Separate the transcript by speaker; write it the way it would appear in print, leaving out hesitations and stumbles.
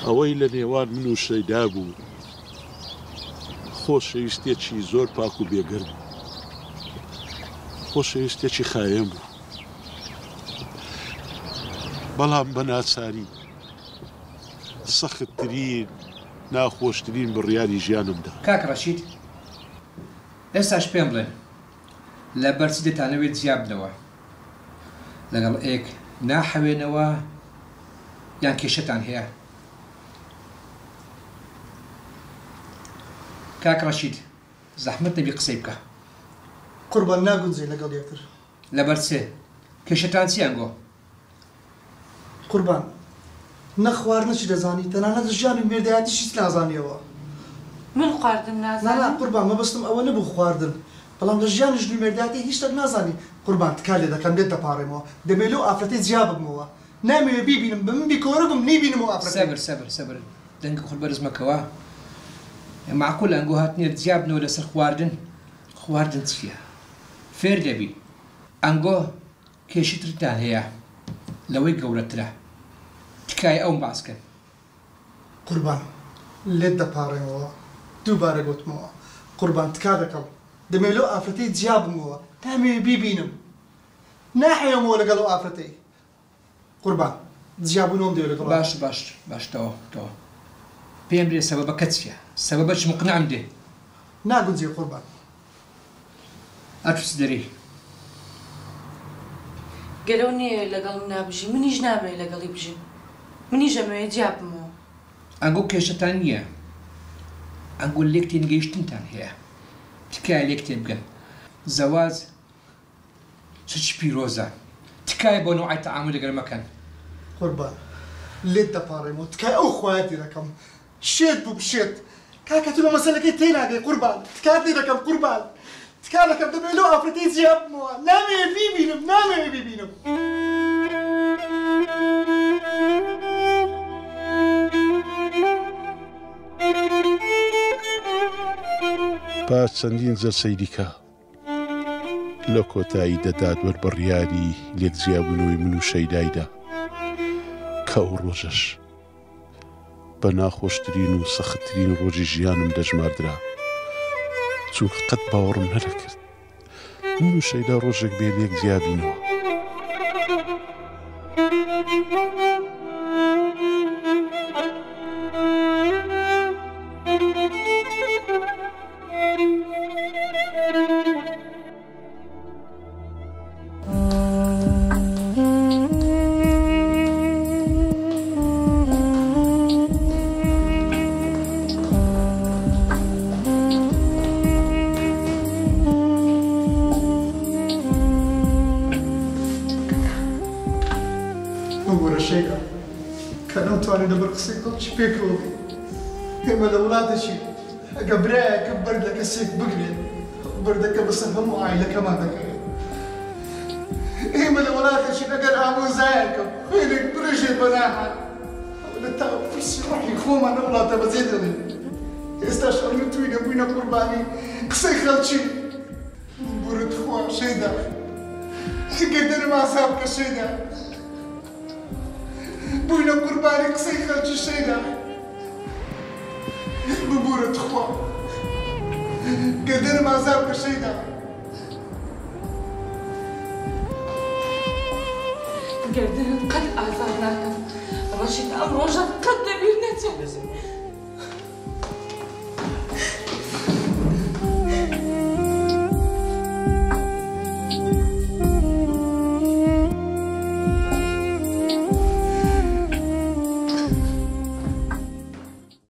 Speaker 1: ئەوەی لە نێوان من و شەیدا بوو خۆشەویستێکی زۆر پاک و بێگەرم، خۆشەویستێکی خاوێن بوو، بەڵام بە ناچاری سەختترین ناخۆشترین بڕیاری ژیانمدا.
Speaker 2: کاک ڕەشید، ئێستاش پێم بڵێن لەبەرچی دەتانەوێت جیا بنەوە، لەگەڵ ئێک ناحەوێنەوە یان کێشەتان هەیە؟ کاک ڕەشید، زەحمەت نەبی قسەی بکە.
Speaker 3: قوربان ناگونجێ لەگەڵ یەکتر.
Speaker 2: لەبەر چێ؟ کێشەتان چیان گۆ؟
Speaker 3: قوربان، نە خواردنەچی دەزانی، تەنانەت ژیانی مێردایەتیش هیچ نازانیەوە.
Speaker 4: من خواردن نازانم؟
Speaker 3: نا قوربان، مەبەستم ئەوە نەبوو خواردن، بەڵام لە ژیانی ژنی مێردایەتی هیچ شتێک نازانی. قوربان، تکا لێ دەکەم لێت دەپاڕێمەوە، دەبێت لەو ئافرەتەی جیا ببمەوە، نامەوێت بیبینم، بە من بیکۆرە بم نەیبینمەوە ئافرەتەی.
Speaker 2: سەبر دەنگە خۆربەرز مەکەوە. معقول ئەنگۆ هاتنێت جیا بنەوە لەسەر خواردن؟ خواردن چییە؟ فێر دەبی. ئەنگۆ کێشی ترتان هەیە لەوەی گەورەترە، تکای ئەوم باسکەن.
Speaker 3: قوربان، لێت دەپاڕێمەوە، دووبارە گوتمەوە. قوربان، تکا دەکەم، دەمێت لەو ئافرەتەی جیا بمەوە، نامەوێت بیبینم، ناحەوێمەوە لەگەڵ ئەو ئافرەتەی. قوربان، جیا بوونەوەم دەوێت لەگەڵ.
Speaker 2: باش تەوە پێم درێ سەبەبەکە چییە؟ سەبەبەچ مقنعم دێ.
Speaker 3: ناگونجێ قوربان.
Speaker 2: ئەتوچ دەری
Speaker 4: گەرەو نییە لەگەڵ نابژی، منیش نامەوێت لەگەڵی بژیم، منیش ئەمەوێت جیا بمەوە.
Speaker 2: ئەنگۆ کێشەتان نییە، ئەنگۆ لێک تێنگەیشتنتان هەیە، تکایە لێک تێ بگەن. زەواج چ پیرۆزە، تکایە بۆ نوعی تەعامل لەگەڵ مەکەن.
Speaker 3: قوربان، لێت دەپاڕێمەوە، تکای ئەو خوایەتی دەکەم، شێت بوو بشێت. کاکە تۆ لە مەسەلەکەی تێناگەی قوربان، تکات لێ دەکەم قوربان، تکا دەکەم، دەبێت لەو ئافرەتەی جیا بمەوە، نامەوێت بیبینم، نامەوێت بیبینم.
Speaker 1: پاش چەندین جەلسەی دیکە لە کۆتایی دەدات وەربڕیاری لێکجیابوونەوەی من و شەیدایدا کە ئەو ڕۆژەش بە ناخۆشترین و سەختترین ڕۆژی ژیانم دەژماردرا، چونکە قەت باوەڕم نەدەکرد من و شەیدا ڕۆژێک بێ لێک جیابینەوە.
Speaker 3: ئێمە لە وڵاتێکی ئەگە برایەکە بەرد لە کەسێک بگرێت، بەردەکە بەسەر هەموو ئایلەکەمان دەکەوێت. ئێمە لە وڵاتێکی ئەگەر ئامۆزایەکە خوێنێک برژێت بە ناهات، لە تاپرسی ڕۆحی خۆمان لە وڵاتە بەجێ دەڵێن. ئێستاش ئەمە توی نەبووینە قوربانی قسەی خەڵکی. بورت خوا شەیدا، گردنم ئازاب بکە شەیدا، بووینە قوربانی قسەی خەڵکی شەیدا. ببورت خوا، گردنم ئازاب بکە شەیدا.
Speaker 4: گردنم قەت ئازار ناکەم، ڕەشید ئەم ڕۆژە قەت